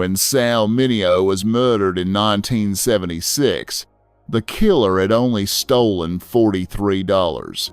When Sal Mineo was murdered in 1976, the killer had only stolen $43.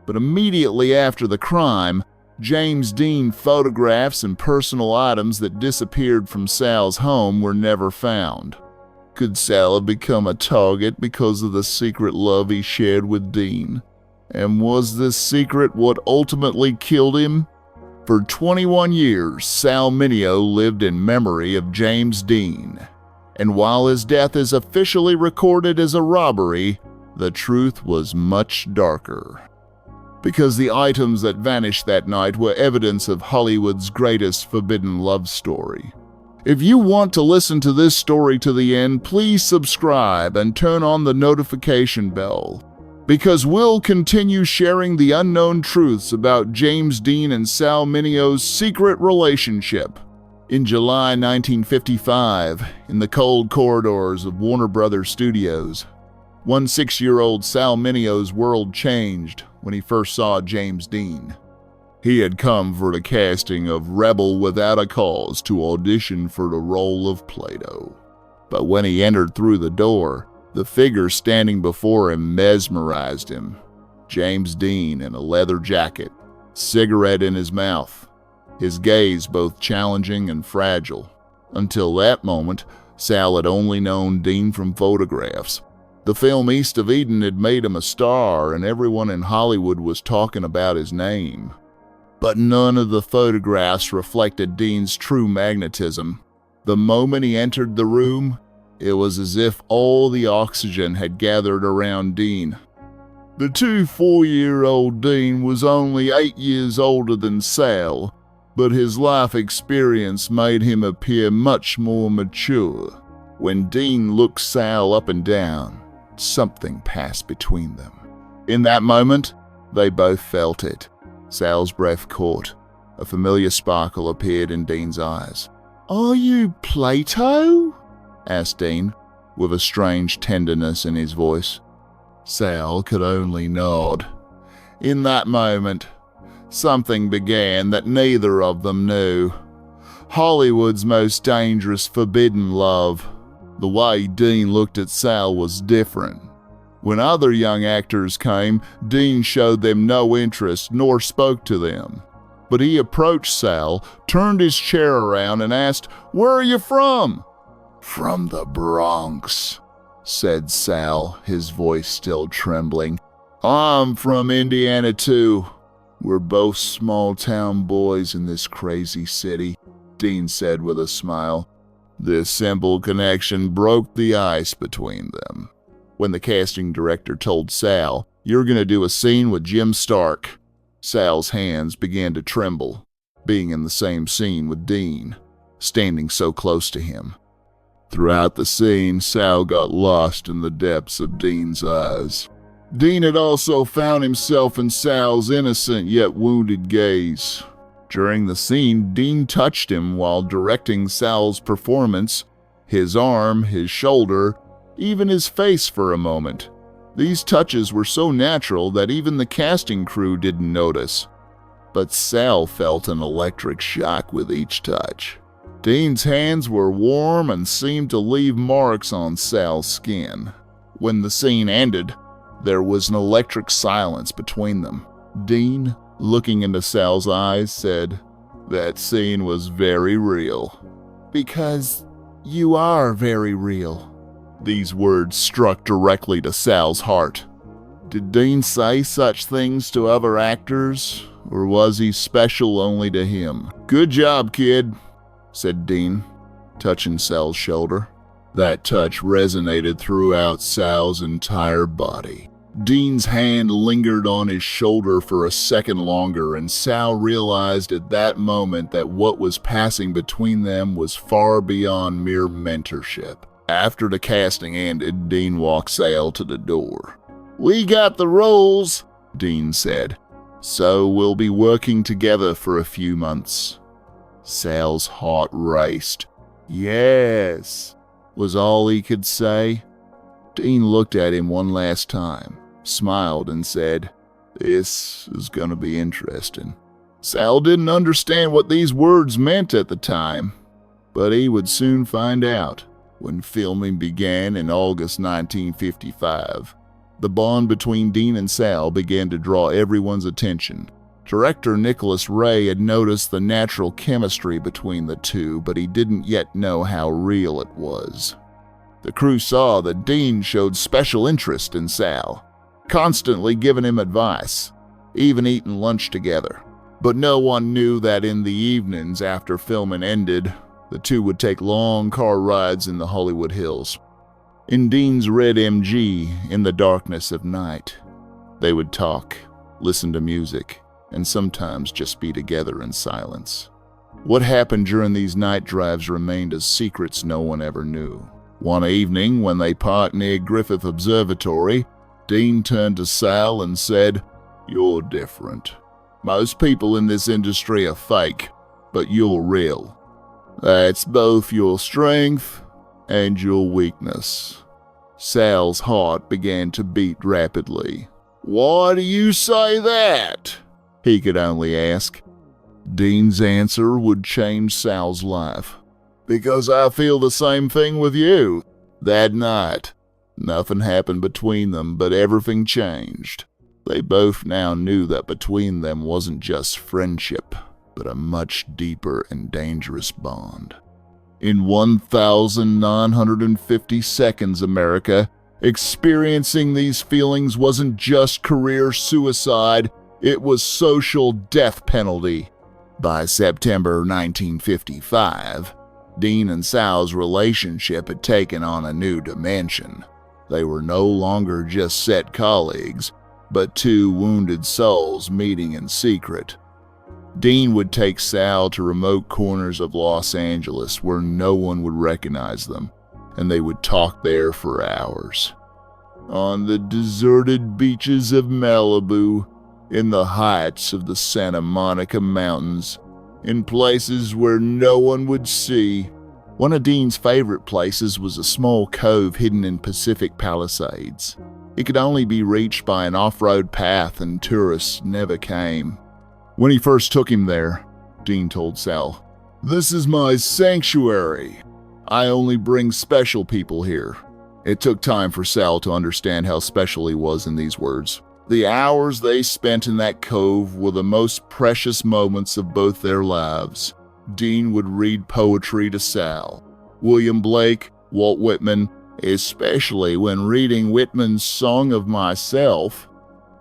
But immediately after the crime, James Dean photographs and personal items that disappeared from Sal's home were never found. Could Sal have become a target because of the secret love he shared with Dean? And was this secret what ultimately killed him? For 21 years, Sal Mineo lived in memory of James Dean. And while his death is officially recorded as a robbery, the truth was much darker. Because the items that vanished that night were evidence of Hollywood's greatest forbidden love story. If you want to listen to this story to the end, please subscribe and turn on the notification bell, because we'll continue sharing the unknown truths about James Dean and Sal Mineo's secret relationship. In July 1955, in the cold corridors of Warner Brothers Studios, 16-year-old Sal Mineo's world changed when he first saw James Dean. He had come for the casting of Rebel Without a Cause to audition for the role of Plato. But when he entered through the door, the figure standing before him mesmerized him. James Dean in a leather jacket, cigarette in his mouth, his gaze both challenging and fragile. Until that moment, Sal had only known Dean from photographs. The film East of Eden had made him a star, and everyone in Hollywood was talking about his name. But none of the photographs reflected Dean's true magnetism. The moment he entered the room, it was as if all the oxygen had gathered around Dean. The 4-year-old Dean was only 8 years older than Sal, but his life experience made him appear much more mature. When Dean looked Sal up and down, something passed between them. In that moment, they both felt it. Sal's breath caught. A familiar sparkle appeared in Dean's eyes. "Are you Plato?" asked Dean, with a strange tenderness in his voice. Sal could only nod. In that moment, something began that neither of them knew. Hollywood's most dangerous forbidden love. The way Dean looked at Sal was different. When other young actors came, Dean showed them no interest nor spoke to them. But he approached Sal, turned his chair around, and asked, "Where are you from?" "From the Bronx," said Sal, his voice still trembling. "I'm from Indiana too. We're both small-town boys in this crazy city," Dean said with a smile. This simple connection broke the ice between them. When the casting director told Sal, "You're going to do a scene with Jim Stark," Sal's hands began to tremble, being in the same scene with Dean, standing so close to him. Throughout the scene, Sal got lost in the depths of Dean's eyes. Dean had also found himself in Sal's innocent yet wounded gaze. During the scene, Dean touched him while directing Sal's performance, his arm, his shoulder, even his face for a moment. These touches were so natural that even the casting crew didn't notice. But Sal felt an electric shock with each touch. Dean's hands were warm and seemed to leave marks on Sal's skin. When the scene ended, there was an electric silence between them. Dean, looking into Sal's eyes, said, "That scene was very real." "Because you are very real." These words struck directly to Sal's heart. Did Dean say such things to other actors, or was he special only to him? "Good job, kid," said Dean, touching Sal's shoulder. That touch resonated throughout Sal's entire body. Dean's hand lingered on his shoulder for a second longer, and Sal realized at that moment that what was passing between them was far beyond mere mentorship. After the casting ended, Dean walked Sal to the door. "We got the roles," Dean said, "so we'll be working together for a few months." Sal's heart raced. "Yes," was all he could say. Dean looked at him one last time, smiled, and said, "This is going to be interesting." Sal didn't understand what these words meant at the time. But he would soon find out. When filming began in August 1955, the bond between Dean and Sal began to draw everyone's attention. Director Nicholas Ray had noticed the natural chemistry between the two, but he didn't yet know how real it was. The crew saw that Dean showed special interest in Sal, constantly giving him advice, even eating lunch together. But no one knew that in the evenings after filming ended, the two would take long car rides in the Hollywood Hills. In Dean's red MG, in the darkness of night, they would talk, listen to music, and sometimes just be together in silence. What happened during these night drives remained as secrets no one ever knew. One evening, when they parked near Griffith Observatory, Dean turned to Sal and said, "You're different. Most people in this industry are fake, but you're real. That's both your strength and your weakness." Sal's heart began to beat rapidly. "Why do you say that?" he could only ask. Dean's answer would change Sal's life. "Because I feel the same thing with you." That night, nothing happened between them, but everything changed. They both now knew that between them wasn't just friendship, but a much deeper and dangerous bond. In 1,950 seconds, America, experiencing these feelings wasn't just career suicide, it was social death penalty. By September 1955, Dean and Sal's relationship had taken on a new dimension. They were no longer just set colleagues, but two wounded souls meeting in secret. Dean would take Sal to remote corners of Los Angeles where no one would recognize them, and they would talk there for hours. On the deserted beaches of Malibu, in the heights of the Santa Monica Mountains, in places where no one would see. One of Dean's favorite places was a small cove hidden in Pacific Palisades. It could only be reached by an off-road path, and tourists never came. When he first took him there, Dean told Sal, "This is my sanctuary. I only bring special people here." It took time for Sal to understand how special he was in these words. The hours they spent in that cove were the most precious moments of both their lives. Dean would read poetry to Sal. William Blake, Walt Whitman, especially when reading Whitman's Song of Myself.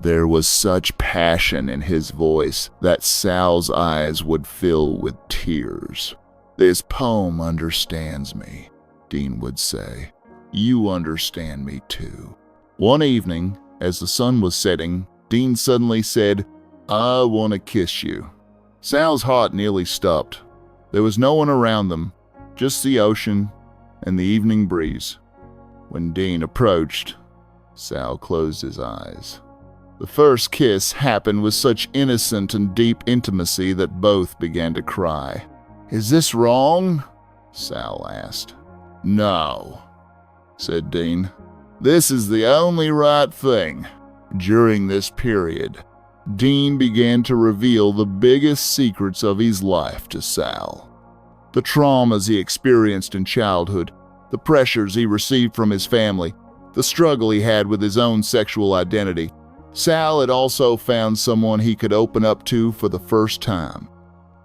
There was such passion in his voice that Sal's eyes would fill with tears. "This poem understands me," Dean would say. "You understand me too." One evening, as the sun was setting, Dean suddenly said, "I want to kiss you." Sal's heart nearly stopped. There was no one around them, just the ocean and the evening breeze. When Dean approached, Sal closed his eyes. The first kiss happened with such innocent and deep intimacy that both began to cry. "Is this wrong?" Sal asked. "No," said Dean. "This is the only right thing." During this period, Dean began to reveal the biggest secrets of his life to Sal. The traumas he experienced in childhood, the pressures he received from his family, the struggle he had with his own sexual identity. Sal had also found someone he could open up to for the first time.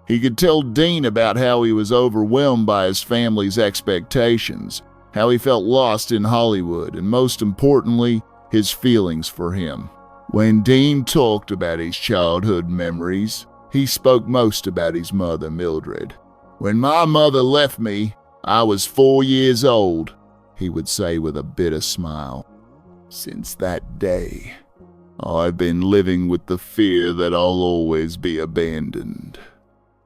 He could tell Dean about how he was overwhelmed by his family's expectations, how he felt lost in Hollywood, and most importantly, his feelings for him. When Dean talked about his childhood memories, he spoke most about his mother, Mildred. "When my mother left me, I was 4 years old," he would say with a bitter smile. "Since that day, I've been living with the fear that I'll always be abandoned."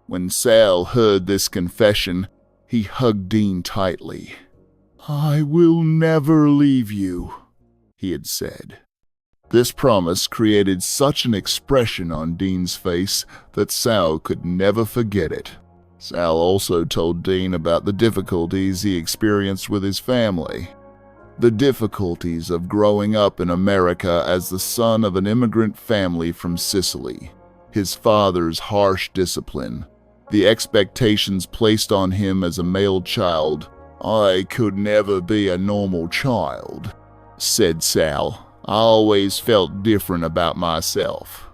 When Sal heard this confession, he hugged Dean tightly. "I will never leave you," he had said. This promise created such an expression on Dean's face that Sal could never forget it. Sal also told Dean about the difficulties he experienced with his family. The difficulties of growing up in America as the son of an immigrant family from Sicily, his father's harsh discipline, The expectations placed on him as a male child. "I could never be a normal child," said Sal. "I always felt different about myself."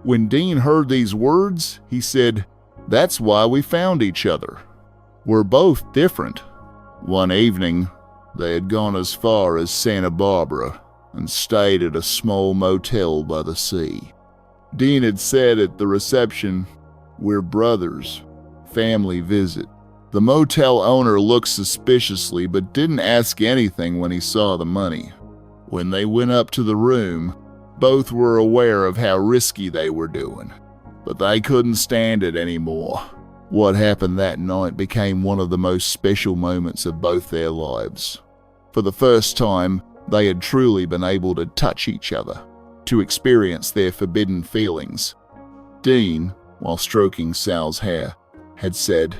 When Dean heard these words, he said, "That's why we found each other. We're both different." One evening, they had gone as far as Santa Barbara and stayed at a small motel by the sea. Dean had said at the reception, "We're brothers. Family visit." The motel owner looked suspiciously but didn't ask anything when he saw the money. When they went up to the room, both were aware of how risky they were doing, but they couldn't stand it anymore. What happened that night became one of the most special moments of both their lives. For the first time, they had truly been able to touch each other, to experience their forbidden feelings. Dean, while stroking Sal's hair, had said,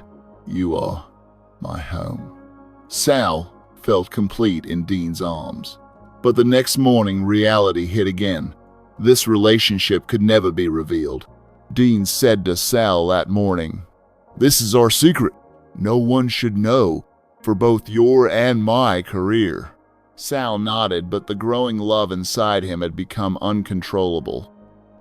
"You are my home." Sal felt complete in Dean's arms. But the next morning, reality hit again. This relationship could never be revealed. Dean said to Sal that morning, "This is our secret. No one should know, for both your and my career." Sal nodded, but the growing love inside him had become uncontrollable.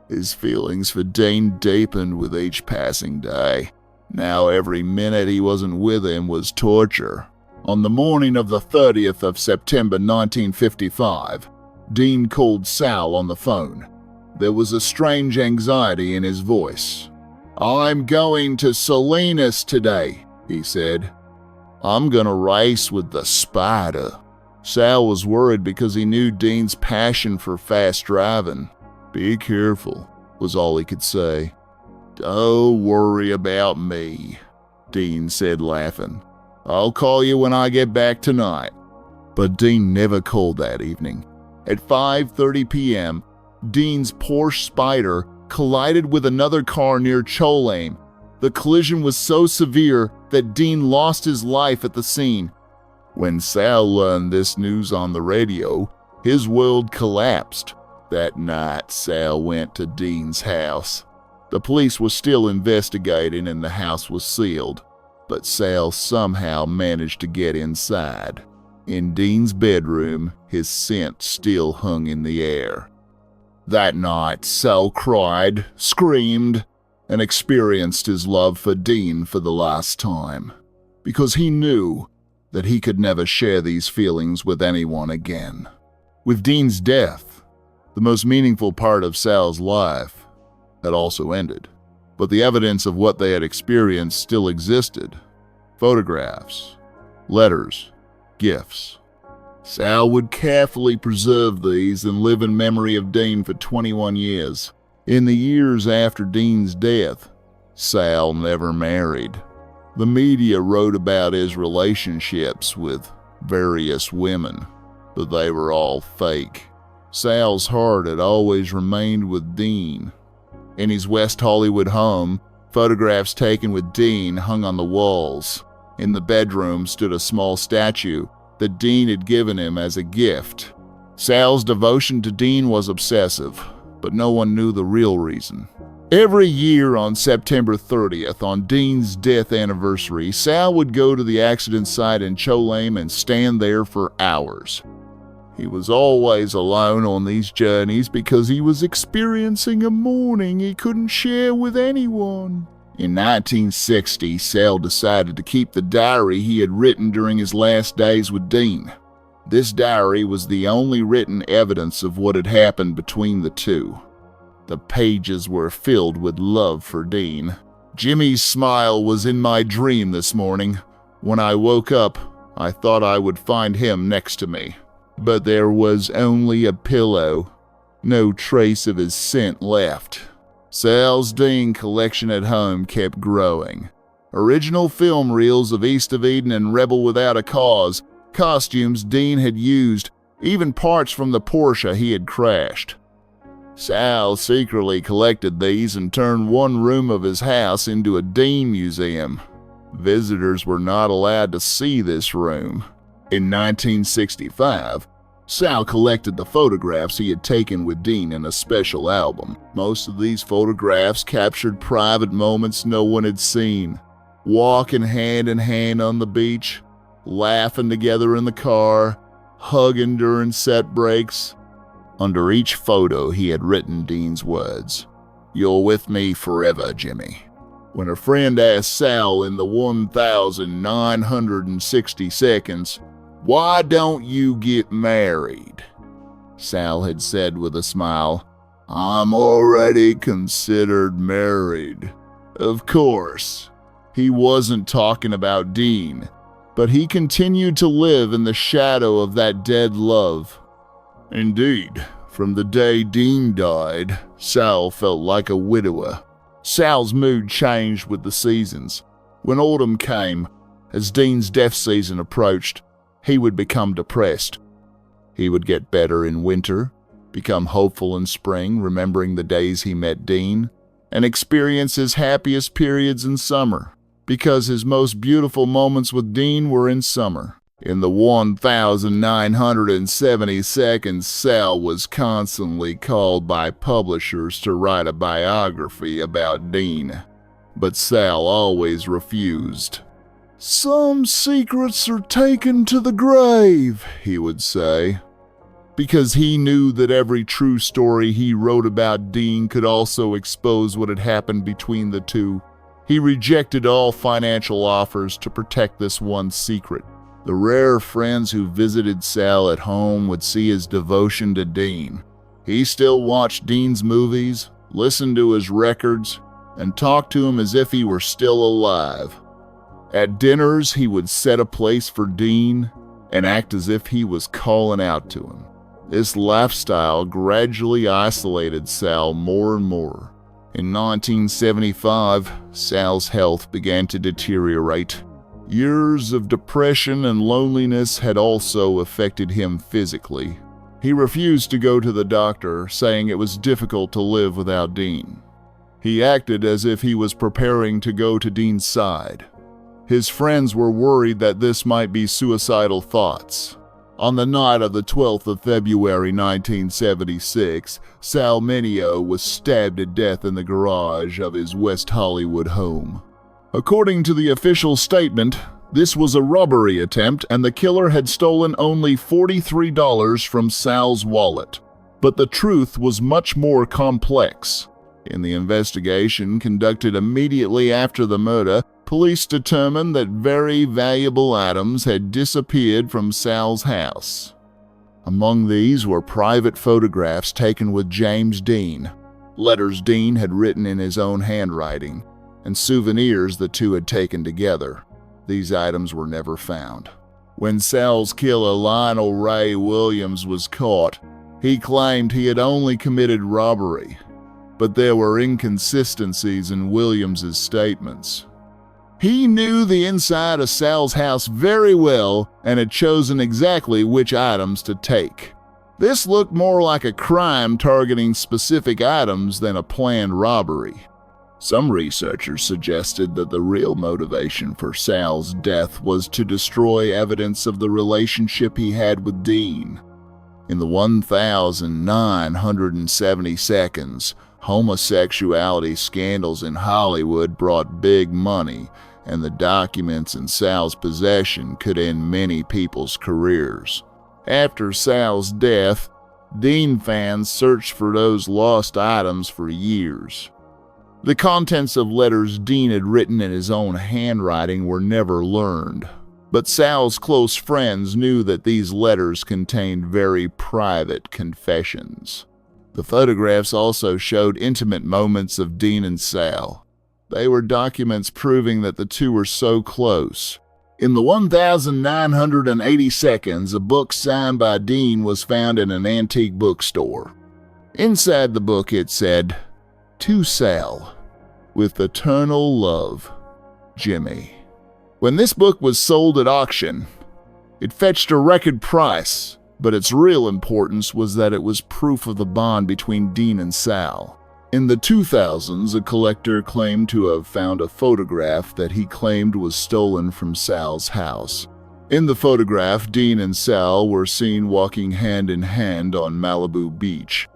His feelings for Dean deepened with each passing day. Now every minute he wasn't with him was torture. On the morning of the 30th of September 1955, Dean called Sal on the phone. There was a strange anxiety in his voice. "I'm going to Salinas today," he said. "I'm gonna race with the Spider." Sal was worried because he knew Dean's passion for fast driving. "Be careful," was all he could say. "Don't worry about me," Dean said, laughing. "I'll call you when I get back tonight." But Dean never called that evening. At 5:30 p.m., Dean's Porsche Spider collided with another car near Cholame. The collision was so severe that Dean lost his life at the scene. When Sal learned this news on the radio, his world collapsed. That night, Sal went to Dean's house. The police were still investigating and the house was sealed, but Sal somehow managed to get inside. In Dean's bedroom, his scent still hung in the air. That night, Sal cried, screamed, and experienced his love for Dean for the last time, because he knew that he could never share these feelings with anyone again. With Dean's death, the most meaningful part of Sal's life had also ended, but the evidence of what they had experienced still existed. Photographs, letters, gifts. Sal would carefully preserve these and live in memory of Dean for 21 years. In the years after Dean's death, Sal never married. The media wrote about his relationships with various women, but they were all fake. Sal's heart had always remained with Dean. In his West Hollywood home, photographs taken with Dean hung on the walls. In the bedroom stood a small statue that Dean had given him as a gift. Sal's devotion to Dean was obsessive, but no one knew the real reason. Every year on September 30th, on Dean's death anniversary, Sal would go to the accident site in Cholame and stand there for hours. He was always alone on these journeys because he was experiencing a mourning he couldn't share with anyone. In 1960, Sal decided to keep the diary he had written during his last days with Dean. This diary was the only written evidence of what had happened between the two. The pages were filled with love for Dean. "Jimmy's smile was in my dream this morning. When I woke up, I thought I would find him next to me. But there was only a pillow. No trace of his scent left." Sal's Dean collection at home kept growing. Original film reels of East of Eden and Rebel Without a Cause, costumes Dean had used, even parts from the Porsche he had crashed. Sal secretly collected these and turned one room of his house into a Dean museum. Visitors were not allowed to see this room. In 1965, Sal collected the photographs he had taken with Dean in a special album. Most of these photographs captured private moments no one had seen. Walking hand in hand on the beach, laughing together in the car, hugging during set breaks. Under each photo he had written Dean's words, "You're with me forever, Jimmy." When a friend asked Sal in the 1,960 seconds, "Why don't you get married?" Sal had said with a smile, "I'm already considered married." Of course, he wasn't talking about Dean, but he continued to live in the shadow of that dead love. Indeed, from the day Dean died, Sal felt like a widower. Sal's mood changed with the seasons. When autumn came, as Dean's death season approached, he would become depressed. He would get better in winter, become hopeful in spring, remembering the days he met Dean, and experience his happiest periods in summer, because his most beautiful moments with Dean were in summer. In the 1,970 seconds, Sal was constantly called by publishers to write a biography about Dean, but Sal always refused. "Some secrets are taken to the grave," he would say, because he knew that every true story he wrote about Dean could also expose what had happened between the two. He rejected all financial offers to protect this one secret. The rare friends who visited Sal at home would see his devotion to Dean. He still watched Dean's movies, listened to his records, and talked to him as if he were still alive. At dinners, he would set a place for Dean and act as if he was calling out to him. This lifestyle gradually isolated Sal more and more. In 1975, Sal's health began to deteriorate. Years of depression and loneliness had also affected him physically. He refused to go to the doctor, saying it was difficult to live without Dean. He acted as if he was preparing to go to Dean's side. His friends were worried that this might be suicidal thoughts. On the night of the 12th of February 1976, Sal Mineo was stabbed to death in the garage of his West Hollywood home. According to the official statement, this was a robbery attempt and the killer had stolen only $43 from Sal's wallet. But the truth was much more complex. In the investigation conducted immediately after the murder, police determined that very valuable items had disappeared from Sal's house. Among these were private photographs taken with James Dean, letters Dean had written in his own handwriting, and souvenirs the two had taken together. These items were never found. When Sal's killer Lionel Ray Williams was caught, he claimed he had only committed robbery, but there were inconsistencies in Williams's statements. He knew the inside of Sal's house very well and had chosen exactly which items to take. This looked more like a crime targeting specific items than a planned robbery. Some researchers suggested that the real motivation for Sal's death was to destroy evidence of the relationship he had with Dean. In the 1,970 seconds, homosexuality scandals in Hollywood brought big money, and the documents in Sal's possession could end many people's careers. After Sal's death, Dean fans searched for those lost items for years. The contents of letters Dean had written in his own handwriting were never learned, but Sal's close friends knew that these letters contained very private confessions. The photographs also showed intimate moments of Dean and Sal. They were documents proving that the two were so close. In the 1,980 seconds, a book signed by Dean was found in an antique bookstore. Inside the book it said, "To Sal, with eternal love, Jimmy." When this book was sold at auction, it fetched a record price, but its real importance was that it was proof of the bond between Dean and Sal. In the 2000s, a collector claimed to have found a photograph that he claimed was stolen from Sal's house. In the photograph, Dean and Sal were seen walking hand in hand on Malibu Beach.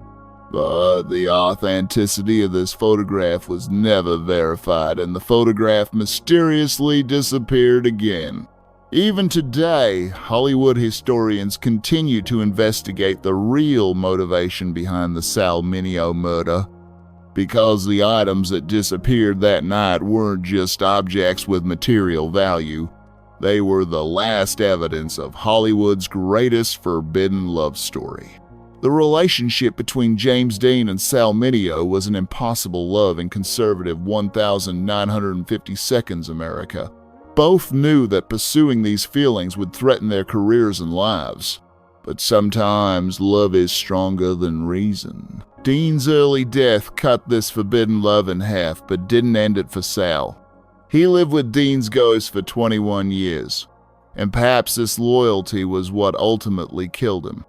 But the authenticity of this photograph was never verified, and the photograph mysteriously disappeared again. Even today, Hollywood historians continue to investigate the real motivation behind the Sal Mineo murder, because the items that disappeared that night weren't just objects with material value. They were the last evidence of Hollywood's greatest forbidden love story. The relationship between James Dean and Sal Mineo was an impossible love in conservative 1952 America. Both knew that pursuing these feelings would threaten their careers and lives. But sometimes love is stronger than reason. Dean's early death cut this forbidden love in half, but didn't end it for Sal. He lived with Dean's ghost for 21 years, and perhaps this loyalty was what ultimately killed him.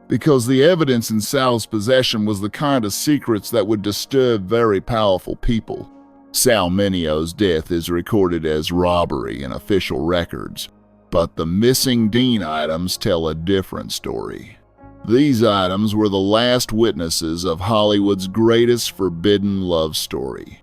Because the evidence in Sal's possession was the kind of secrets that would disturb very powerful people. Sal Mineo's death is recorded as robbery in official records, but the missing Dean items tell a different story. These items were the last witnesses of Hollywood's greatest forbidden love story.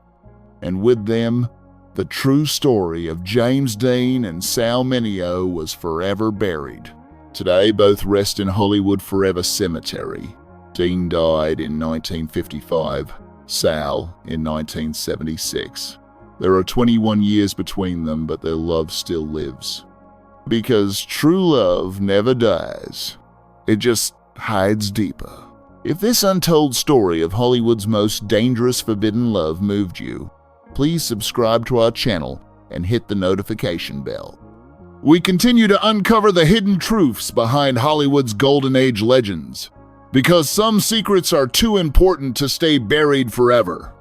And with them, the true story of James Dean and Sal Mineo was forever buried. Today, both rest in Hollywood Forever Cemetery. Dean died in 1955, Sal in 1976. There are 21 years between them, but their love still lives. Because true love never dies. It just hides deeper. If this untold story of Hollywood's most dangerous forbidden love moved you, please subscribe to our channel and hit the notification bell. We continue to uncover the hidden truths behind Hollywood's Golden Age legends, because some secrets are too important to stay buried forever.